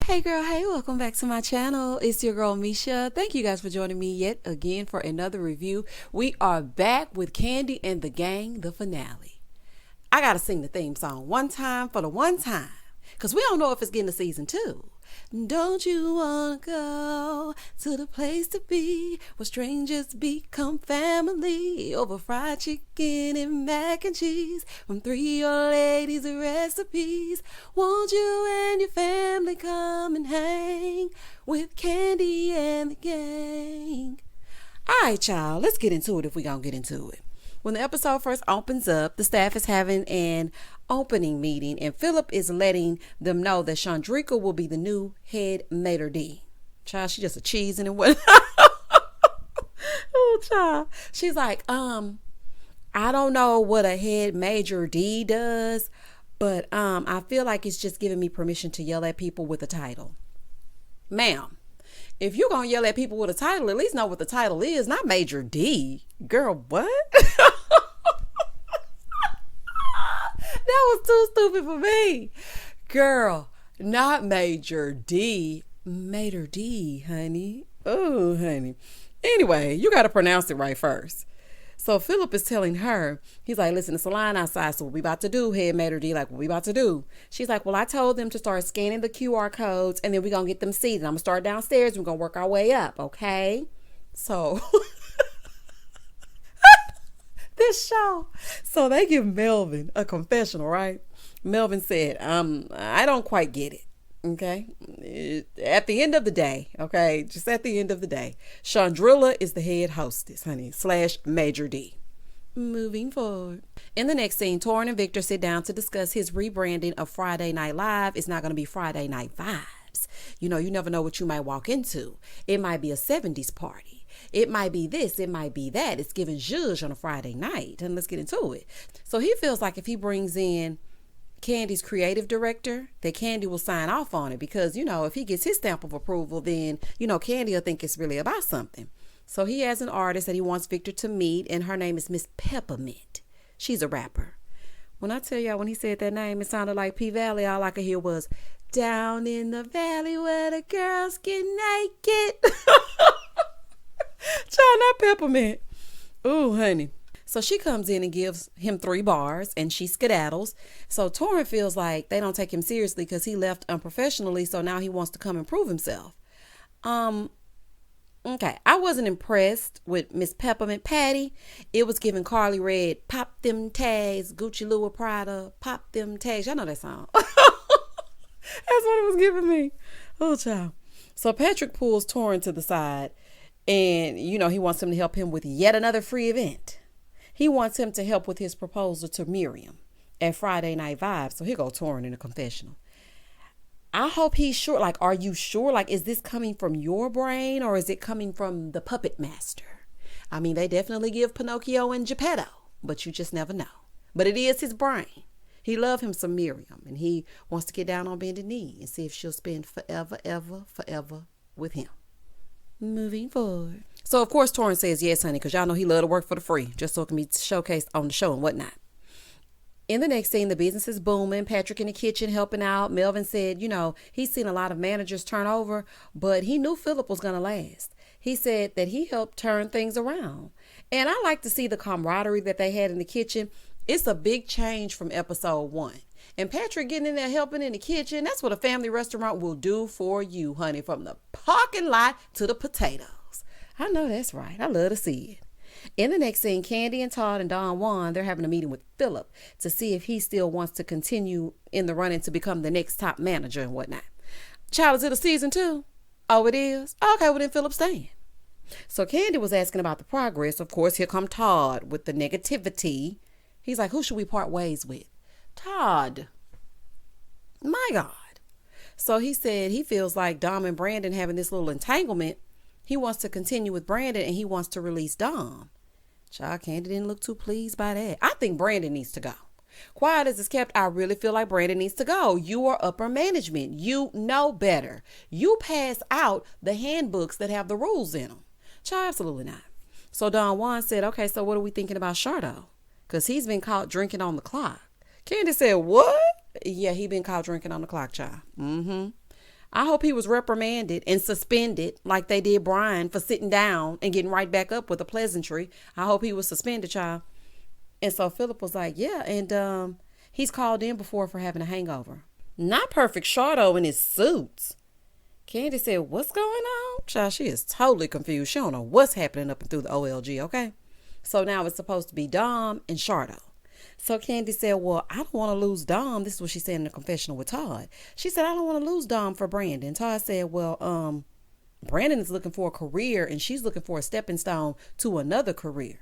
Hey girl, hey, welcome back to my channel. It's your girl Misha. Thank you guys for joining me yet again for another review. We are back with Kandi and the Gang, the finale. I gotta sing the theme song one time for the one time, because we don't know if it's getting a season 2. Don't you wanna go to the place to be where strangers become family over fried chicken and mac and cheese from 3 old ladies' recipes? Won't you and your family come and hang with Kandi and the Gang? Alright, y'all, let's get into it if we gonna get into it. When the episode first opens up, the staff is having an opening meeting and Phillip is letting them know that Shandricka will be the new head maitre d'. Child, she just a cheese and what? Oh, child. She's like, I don't know what a head major d does, but I feel like it's just giving me permission to yell at people with a title. Ma'am, if you're gonna yell at people with a title, at least know what the title is, not Major D. Girl, what? That was too stupid for me. Girl, not Major D. Major D, honey. Oh, honey. Anyway, you got to pronounce it right first. So Phillip is telling her, he's like, listen, it's a line outside, so what we about to do, head Major D, like, what we about to do? She's like, well, I told them to start scanning the QR codes, and then we're going to get them seated. I'm going to start downstairs, and we're going to work our way up, okay? So... this show. So they give Melvin a confessional, right? Melvin said, I don't quite get it. Okay. At the end of the day, okay, just at the end of the day, Shandricka is the head hostess, honey, / Major D. Moving forward. In the next scene, Torrin and Victor sit down to discuss his rebranding of Friday Night Live. It's not going to be Friday Night Vibes. You know, you never know what you might walk into. It might be a 70s party. It might be this, it might be that. It's giving zhuzh on a Friday night. And let's get into it. So he feels like if he brings in Kandi's creative director, that Kandi will sign off on it. Because, you know, if he gets his stamp of approval, then, you know, Kandi will think it's really about something. So he has an artist that he wants Victor to meet, and her name is Miss Peppermint. She's a rapper. When I tell y'all, when he said that name, it sounded like P Valley. All I could hear was, down in the valley where the girls get naked. Child, not Peppermint. Ooh, honey. So she comes in and gives him 3 bars and she skedaddles. So Torrin feels like they don't take him seriously because he left unprofessionally. So now he wants to come and prove himself. Okay. I wasn't impressed with Miss Peppermint Patty. It was giving Carly Red, pop them tags, Gucci Louis Prada, pop them tags. Y'all know that song. That's what it was giving me. Oh, child. So Patrick pulls Torrin to the side. And, you know, he wants him to help him with yet another free event. He wants him to help with his proposal to Miriam at Friday Night Vibes. So here go Torrin in a confessional. I hope he's sure. Like, are you sure? Like, is this coming from your brain or is it coming from the puppet master? I mean, they definitely give Pinocchio and Geppetto, but you just never know. But it is his brain. He loves him some Miriam and he wants to get down on bended knee and see if she'll spend forever with him. Moving forward. So, of course, Torrin says yes, honey, because y'all know he love to work for the free, just so it can be showcased on the show and whatnot. In the next scene, the business is booming. Patrick in the kitchen helping out. Melvin said, you know, he's seen a lot of managers turn over, but he knew Phillip was going to last. He said that he helped turn things around. And I like to see the camaraderie that they had in the kitchen. It's a big change from episode 1. And Patrick getting in there helping in the kitchen, that's what a family restaurant will do for you, honey, from the parking lot to the potatoes. I know that's right. I love to see it. In the next scene, Kandi and Todd and Don Juan, they're having a meeting with Phillip to see if he still wants to continue in the running to become the next top manager and whatnot. Child, is it a season 2? Oh, it is? Okay, well then Phillip's staying. So Kandi was asking about the progress. Of course, here come Todd with the negativity. He's like, who should we part ways with? Todd. My God. So he said he feels like Dom and Brandon having this little entanglement. He wants to continue with Brandon and he wants to release Dom. Child, Kandi didn't look too pleased by that. I think Brandon needs to go. Quiet as it's kept, I really feel like Brandon needs to go. You are upper management. You know better. You pass out the handbooks that have the rules in them. Child, absolutely not. So Don Juan said, okay, so what are we thinking about Shardo? Because he's been caught drinking on the clock. Kandi said, what? Yeah, he been caught drinking on the clock, child. I hope he was reprimanded and suspended like they did Brian for sitting down and getting right back up with a pleasantry. I hope he was suspended, child. And so Phillip was like, yeah, and he's called in before for having a hangover. Not perfect Shardo in his suits. Kandi said, what's going on? Child, she is totally confused. She don't know what's happening up and through the OLG, okay? So now it's supposed to be Dom and Shardo. So Kandi said, well, I don't want to lose Dom. This is what she said in the confessional with Todd. She said, I don't want to lose Dom for Brandon. Todd said, well, Brandon is looking for a career and she's looking for a stepping stone to another career.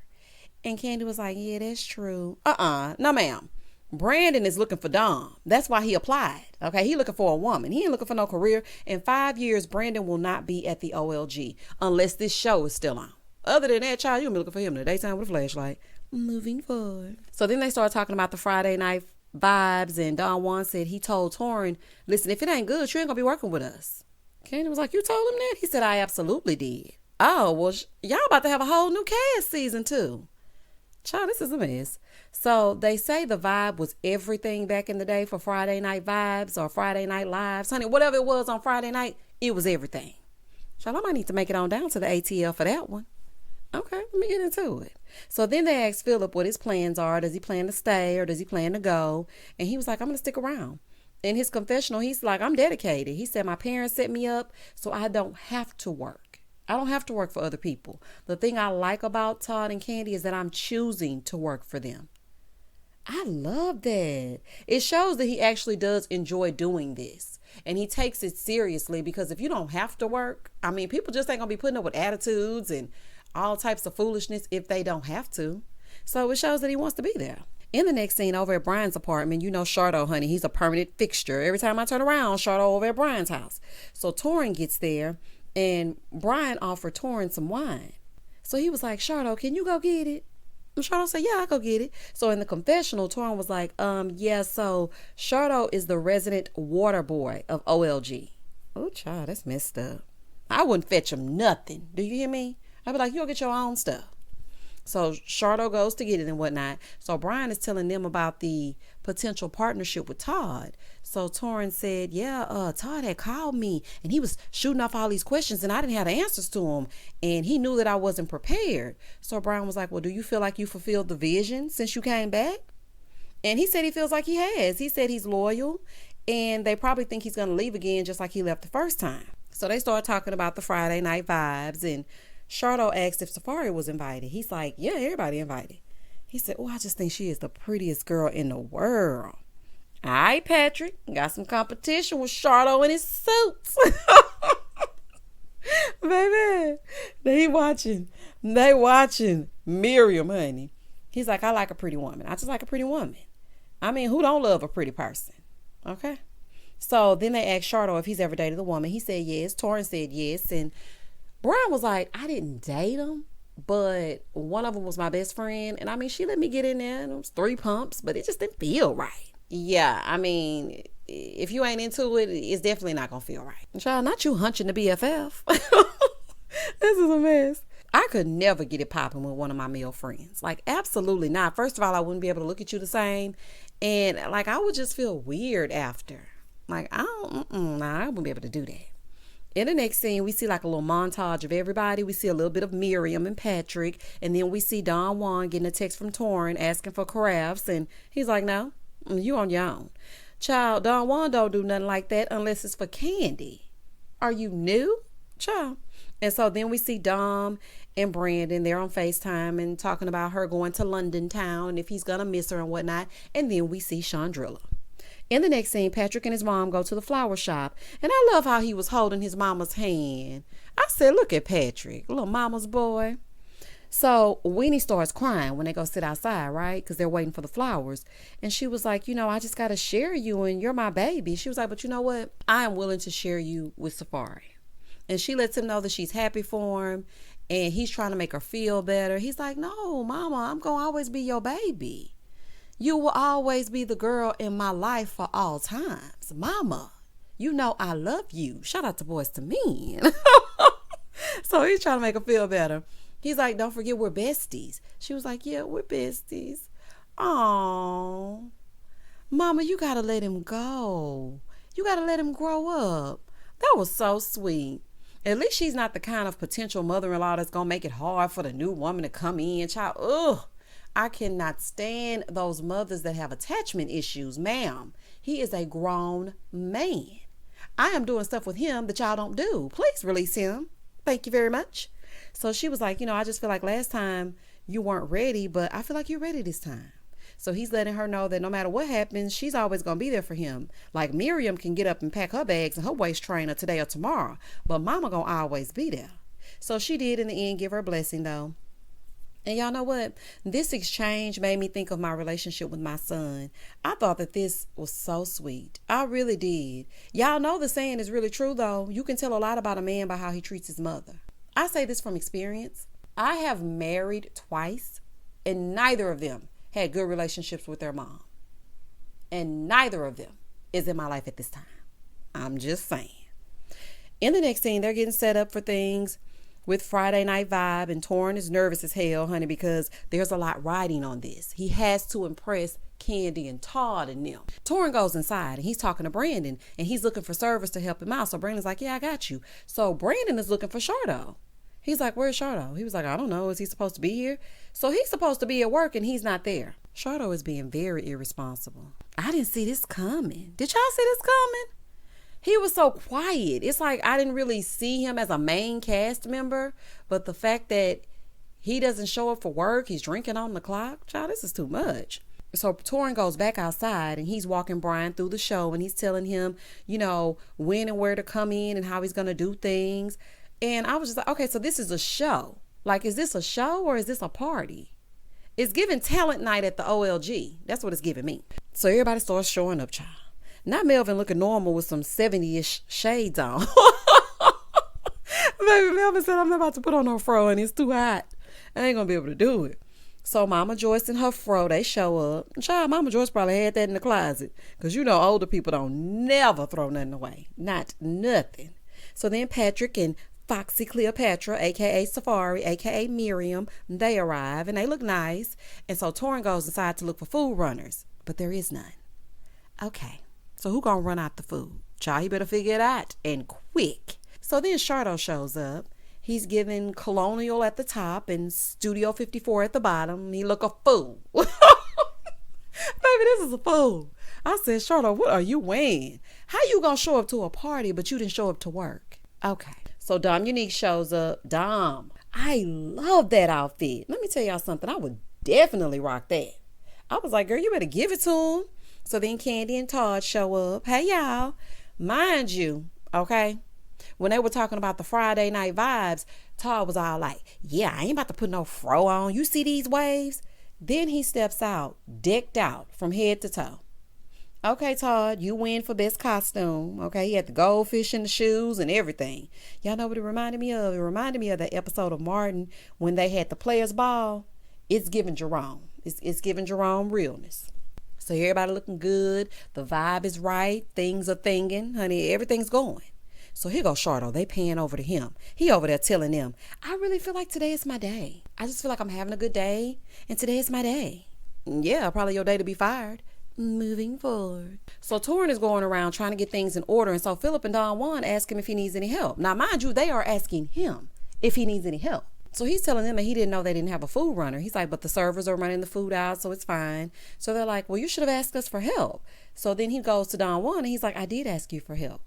And Kandi was like, yeah, that's true. No, ma'am. Brandon is looking for Dom. That's why he applied. Okay, he looking for a woman. He ain't looking for no career. In 5 years, Brandon will not be at the OLG unless this show is still on. Other than that, child, you'll be looking for him in the daytime with a flashlight. Moving forward. So then they started talking about the Friday night vibes, and Don Juan said he told Torrin, listen, if it ain't good, you ain't gonna be working with us. Kandi was like, you told him that? He said, I absolutely did. Oh, well, y'all about to have a whole new cast season 2. Child, this is a mess. So they say the vibe was everything back in the day for Friday Night Vibes or Friday Night Lives. Honey, whatever it was on Friday night, it was everything. Child, I might need to make it on down to the ATL for that one. Okay, let me get into it. So then they asked Phillip what his plans are. Does he plan to stay or does he plan to go? And he was like, I'm going to stick around. In his confessional, he's like, I'm dedicated. He said, my parents set me up so I don't have to work. I don't have to work for other people. The thing I like about Todd and Kandi is that I'm choosing to work for them. I love that. It shows that he actually does enjoy doing this. And he takes it seriously because if you don't have to work, I mean, people just ain't going to be putting up with attitudes and all types of foolishness if they don't have to. So it shows that he wants to be there. In the next scene over at Brian's apartment, you know Shardo, honey, he's a permanent fixture. Every time I turn around, Shardo over at Brian's house. So Torrin gets there and Brian offered Torrin some wine. So he was like, Shardo, can you go get it? And Shardo said, yeah, I'll go get it. So in the confessional, Torrin was like, yeah, so Shardo is the resident water boy of OLG. Oh, child, that's messed up. I wouldn't fetch him nothing. Do you hear me? I'd be like, you'll get your own stuff. So Shardo goes to get it and whatnot. So Brian is telling them about the potential partnership with Todd. So Torrin said, yeah, Todd had called me and he was shooting off all these questions and I didn't have the answers to them. And he knew that I wasn't prepared. So Brian was like, well, do you feel like you fulfilled the vision since you came back? And he said he feels like he has. He said he's loyal and they probably think he's going to leave again just like he left the first time. So they started talking about the Friday night vibes and Shardo asked if Safari was invited. He's like, yeah, everybody invited. He said, oh, I just think she is the prettiest girl in the world. All right, Patrick, got some competition with Shardo in his suits. Baby, they watching Miriam, honey. He's like, I like a pretty woman. I just like a pretty woman. I mean, who don't love a pretty person? Okay. So then they asked Shardo if he's ever dated a woman. He said yes. Torrin said yes. And Brian was like, I didn't date him, but one of them was my best friend. And I mean, she let me get in there and it was 3 pumps, but it just didn't feel right. Yeah, I mean, if you ain't into it, it's definitely not going to feel right. Child, not you hunching the BFF. This is a mess. I could never get it popping with one of my male friends. Like, absolutely not. First of all, I wouldn't be able to look at you the same. And like, I would just feel weird after. Like, I wouldn't be able to do that. In the next scene, we see like a little montage of everybody. We see a little bit of Miriam and Patrick. And then we see Don Juan getting a text from Torrin asking for crafts. And he's like, no, you on your own. Child, Don Juan don't do nothing like that unless it's for Kandi. Are you new? Child. And so then we see Dom and Brandon. They're on FaceTime and talking about her going to London town, if he's going to miss her and whatnot. And then we see Shandricka. In the next scene, Patrick and his mom go to the flower shop. And I love how he was holding his mama's hand. I said, look at Patrick, little mama's boy. So Weenie starts crying when they go sit outside, right? Because they're waiting for the flowers. And she was like, I just got to share you and you're my baby. She was like, but you know what? I am willing to share you with Safari. And she lets him know that she's happy for him. And he's trying to make her feel better. He's like, no, mama, I'm going to always be your baby. You will always be the girl in my life for all times. Mama, I love you. Shout out to Boys to Men. So he's trying to make her feel better. He's like, don't forget we're besties. She was like, yeah, we're besties. Oh, Mama, you got to let him go. You got to let him grow up. That was so sweet. At least she's not the kind of potential mother-in-law that's gonna make it hard for the new woman to come in. Child, ugh. I cannot stand those mothers that have attachment issues, ma'am. He is a grown man. I am doing stuff with him that y'all don't do. Please release him. Thank you very much. So she was like, I just feel like last time you weren't ready, but I feel like you're ready this time. So he's letting her know that no matter what happens, she's always going to be there for him. Like Miriam can get up and pack her bags and her waist trainer today or tomorrow, but mama going to always be there. So she did in the end give her blessing though. And y'all know what? This exchange made me think of my relationship with my son. I thought that this was so sweet. I really did. Y'all know the saying is really true though. You can tell a lot about a man by how he treats his mother. I say this from experience. I have married twice and neither of them had good relationships with their mom. And neither of them is in my life at this time. I'm just saying. In the next scene, they're getting set up for things with Friday Night Vibe, and Torrin is nervous as hell, honey, because there's a lot riding on this. He has to impress Kandi and Todd and them. Torrin goes inside and he's talking to Brandon and he's looking for servers to help him out. So Brandon's like, yeah, I got you. So Brandon is looking for Shardo. He's like, where's Shardo? He was like, I don't know. Is he supposed to be here? So he's supposed to be at work and he's not there. Shardo is being very irresponsible. I didn't see this coming. Did y'all see this coming? He was so quiet. It's like I didn't really see him as a main cast member, but the fact that he doesn't show up for work, he's drinking on the clock, child, this is too much. So Torrin goes back outside and he's walking Brian through the show and he's telling him, when and where to come in and how he's going to do things. And I was just like, okay, so this is a show. Like, is this a show or is this a party? It's giving talent night at the OLG. That's what it's giving me. So everybody starts showing up, child. Not Melvin looking normal with some 70-ish shades on. Baby, Melvin said, I'm not about to put on no fro and it's too hot. I ain't going to be able to do it. So Mama Joyce and her fro, they show up. Child, Mama Joyce probably had that in the closet. Because older people don't never throw nothing away. Not nothing. So then Patrick and Foxy Cleopatra, a.k.a. Safari, a.k.a. Miriam, they arrive and they look nice. And so Torrin goes inside to look for food runners. But there is none. Okay. So who gonna run out the food? Child, you better figure it out and quick. So then Shardo shows up. He's giving Colonial at the top and Studio 54 at the bottom. He look a fool. Baby, this is a fool. I said, Shardo, what are you wearing? How you gonna show up to a party but you didn't show up to work? Okay. So Dom Unique shows up. Dom, I love that outfit. Let me tell y'all something. I would definitely rock that. I was like, girl, you better give it to him. So then Kandi and Todd show up. Hey, y'all. Mind you, okay, when they were talking about the Friday Night Vibes, Todd was all like, yeah, I ain't about to put no fro on. You see these waves? Then he steps out, decked out from head to toe. Okay, Todd, you win for best costume. Okay, he had the goldfish in the shoes and everything. Y'all know what it reminded me of? It reminded me of that episode of Martin when they had the players ball. It's giving Jerome. It's giving Jerome realness. So everybody looking good. The vibe is right. Things are thinging. Honey, everything's going. So here goes Shardo. They pan over to him. He over there telling them, I really feel like today is my day. I just feel like I'm having a good day. And today is my day. Yeah, probably your day to be fired. Moving forward. So Torrin is going around trying to get things in order. And so Phillip and Don Juan ask him if he needs any help. Now, mind you, they are asking him if he needs any help. So he's telling them that he didn't know they didn't have a food runner. He's like, but the servers are running the food out, so it's fine. So they're like, well, you should have asked us for help. So then he goes to Don Juan and he's like, I did ask you for help,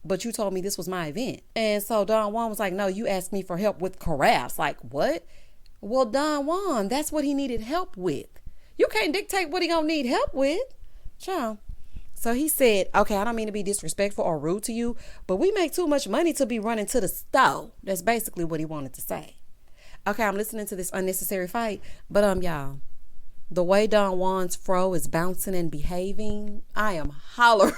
but you told me this was my event. And so Don Juan was like, no, you asked me for help with crafts. Like, what? Well, Don Juan, that's what he needed help with. You can't dictate what he gonna need help with. Child. So he said, okay, I don't mean to be disrespectful or rude to you, but we make too much money to be running to the store. That's basically what he wanted to say. Okay, I'm listening to this unnecessary fight, but y'all, the way Don Juan's fro is bouncing and behaving, I am hollering.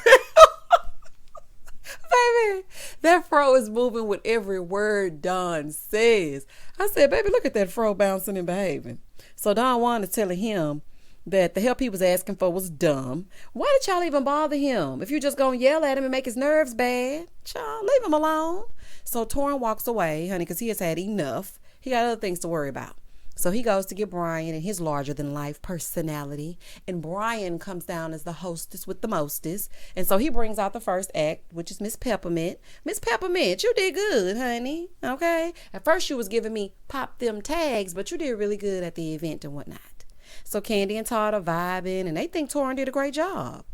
Baby, that fro is moving with every word Don says. I said, baby, look at that fro bouncing and behaving. So Don Juan is telling him that the help he was asking for was dumb. Why did y'all even bother him? If you just gonna yell at him and make his nerves bad, child, leave him alone. So Torrin walks away, honey, because he has had enough. He got other things to worry about. So he goes to get Brian and his larger than life personality. And Brian comes down as the hostess with the mostest. And so he brings out the first act, which is Miss Peppermint. Miss Peppermint, you did good, honey. Okay. At first you was giving me pop them tags, but you did really good at the event and whatnot. So Kandi and Todd are vibing and they think Torrin did a great job.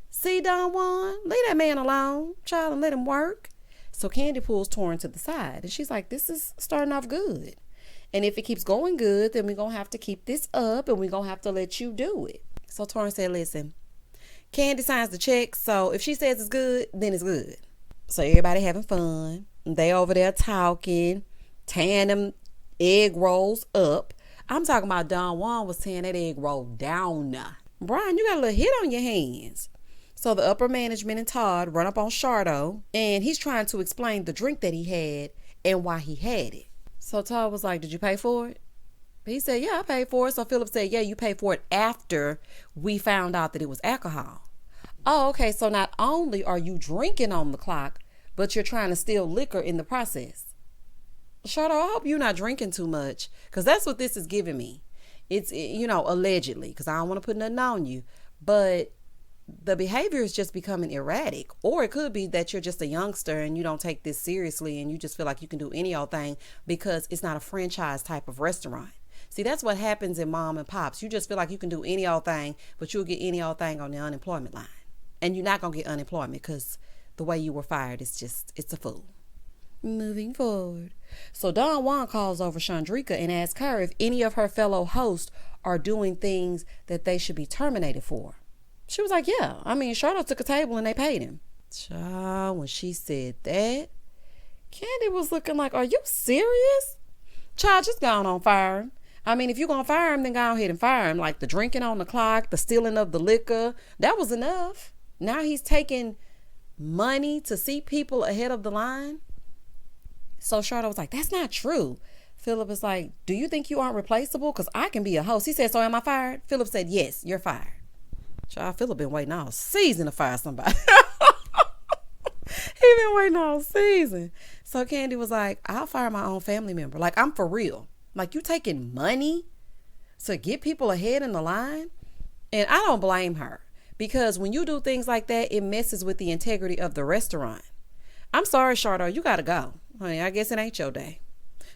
See, Don Juan, leave that man alone, child, and let him work. So Kandi pulls Torrin to the side and she's like, this is starting off good. And if it keeps going good, then we're going to have to keep this up and we're going to have to let you do it. So Torrin said, listen, Kandi signs the check. So if she says it's good, then it's good. So everybody having fun. They over there talking, tearing them egg rolls up. I'm talking about Don Juan was tearing that egg roll down. Brian, you got a little hit on your hands. So the upper management and Todd run up on Shardo and he's trying to explain the drink that he had and why he had it. So Todd was like, did you pay for it? He said, yeah, I paid for it. So Phillip said, yeah, you paid for it after we found out that it was alcohol. Oh, okay. So not only are you drinking on the clock, but you're trying to steal liquor in the process. Shardo, I hope you're not drinking too much because that's what this is giving me. It's, allegedly, because I don't want to put nothing on you, but the behavior is just becoming erratic. Or it could be that you're just a youngster and you don't take this seriously and you just feel like you can do any old thing because it's not a franchise type of restaurant. See, that's what happens in mom and pops. You just feel like you can do any old thing, but you'll get any old thing on the unemployment line. And you're not going to get unemployment because the way you were fired is just, it's a fool. Moving forward. So Don Juan calls over Shandricka and asks her if any of her fellow hosts are doing things that they should be terminated for. She was like, yeah. I mean, Shardo took a table and they paid him. Child, when she said that, Kandi was looking like, are you serious? Child, just go on fire him. I mean, if you're going to fire him, then go ahead and fire him. Like the drinking on the clock, the stealing of the liquor, that was enough. Now he's taking money to seat people ahead of the line. So Shardo was like, that's not true. Phillip is like, do you think you aren't replaceable? Because I can be a host. He said, so am I fired? Phillip said, yes, you're fired. Child, Phillip been waiting all season to fire somebody. He been waiting all season. So Kandi was like, I'll fire my own family member. Like, I'm for real. Like, you taking money to get people ahead in the line? And I don't blame her. Because when you do things like that, it messes with the integrity of the restaurant. I'm sorry, Shardo, you got to go. Honey, I guess it ain't your day.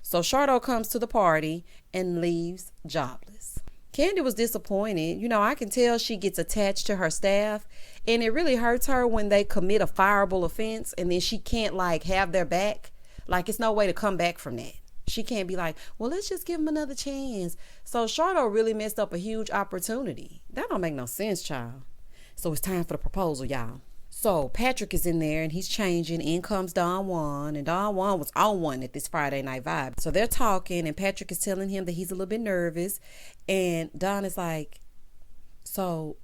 So Shardo comes to the party and leaves jobless. Kandi was disappointed. I can tell she gets attached to her staff and it really hurts her when they commit a fireable offense and then she can't have their back. Like it's no way to come back from that. She can't be like, well, let's just give him another chance. So Shardo really messed up a huge opportunity. That don't make no sense, child. So it's time for the proposal, y'all. So Patrick is in there and he's changing. In comes Don Juan, and Don Juan was on one at this Friday night vibe. So they're talking and Patrick is telling him that he's a little bit nervous. And Don is like, so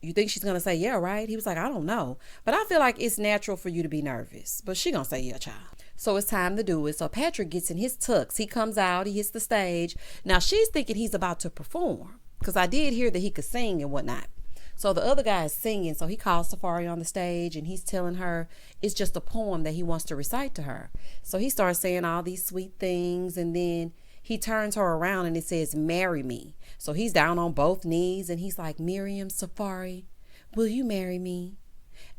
you think she's going to say yeah, right? He was like, I don't know. But I feel like it's natural for you to be nervous. But she going to say yeah, child. So it's time to do it. So Patrick gets in his tux. He comes out. He hits the stage. Now she's thinking he's about to perform because I did hear that he could sing and whatnot. So the other guy is singing. So he calls Safari on the stage and he's telling her it's just a poem that he wants to recite to her. So he starts saying all these sweet things and then he turns her around and it says, marry me. So he's down on both knees and he's like, Miriam, Safari, will you marry me?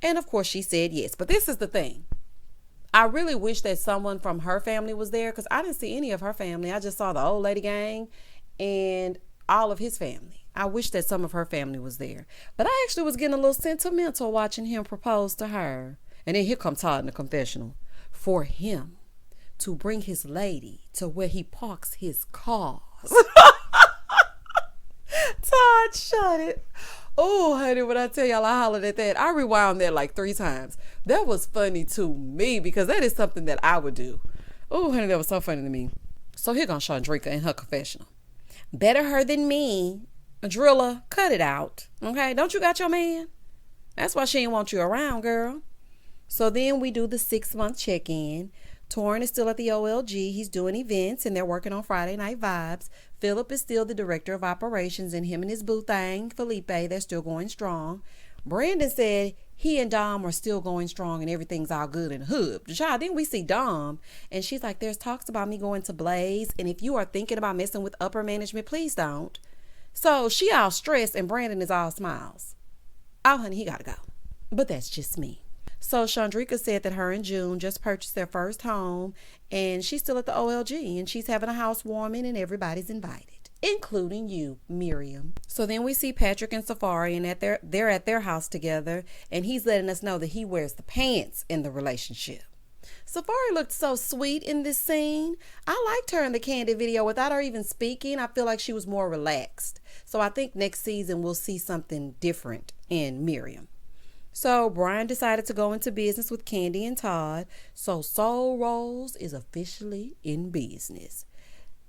And of course she said yes. But this is the thing. I really wish that someone from her family was there because I didn't see any of her family. I just saw the old lady gang and all of his family. I wish that some of her family was there. But I actually was getting a little sentimental watching him propose to her. And then here comes Todd in the confessional. For him to bring his lady to where he parks his cars. Todd, shut it. Oh, honey, when I tell y'all I hollered at that, I rewound that like 3 times. That was funny to me because that is something that I would do. Oh, honey, that was so funny to me. So here goes Shandricka in her confessional. Better her than me. Driller, cut it out. Okay, don't you got your man? That's why she ain't want you around, girl. So then we do the 6-month check-in. Torrin is still at the OLG. He's doing events and they're working on Friday Night Vibes. Phillip is still the director of operations and him and his boo thing, Philippe, they're still going strong. Brandon said he and Dom are still going strong and everything's all good in the hood. Child, then we see Dom and she's like, there's talks about me going to Blaze. And if you are thinking about messing with upper management, please don't. So she all stressed and Brandon is all smiles. Oh, honey, he gotta go. But that's just me. So Shandricka said that her and June just purchased their first home and she's still at the OLG and she's having a housewarming and everybody's invited, including you, Miriam. So then we see Patrick and Safari and they're at their house together and he's letting us know that he wears the pants in the relationship. Safari looked so sweet in this scene. I liked her in the Kandi video without her even speaking. I feel like she was more relaxed. So I think next season we'll see something different in Miriam. So Brian decided to go into business with Kandi and Todd. So Soul Rolls is officially in business.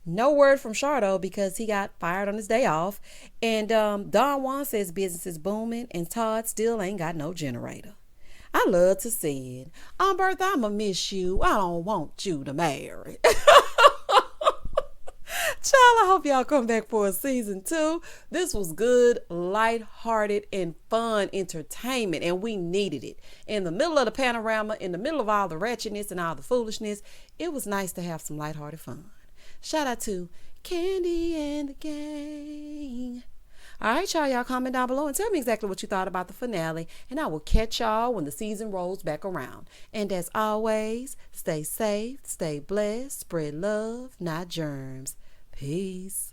No word from Shardo because he got fired on his day off. And Don Juan says business is booming and Todd still ain't got no generator. I love to see it. Bertha, I'ma miss you. I don't want you to marry. Child, I hope y'all come back for a season 2. This was good, lighthearted, and fun entertainment, and we needed it. In the middle of the panorama, in the middle of all the wretchedness and all the foolishness, it was nice to have some lighthearted fun. Shout out to Kandi and the gang. All right, y'all comment down below and tell me exactly what you thought about the finale, and I will catch y'all when the season rolls back around. And as always, stay safe, stay blessed, spread love, not germs. Peace.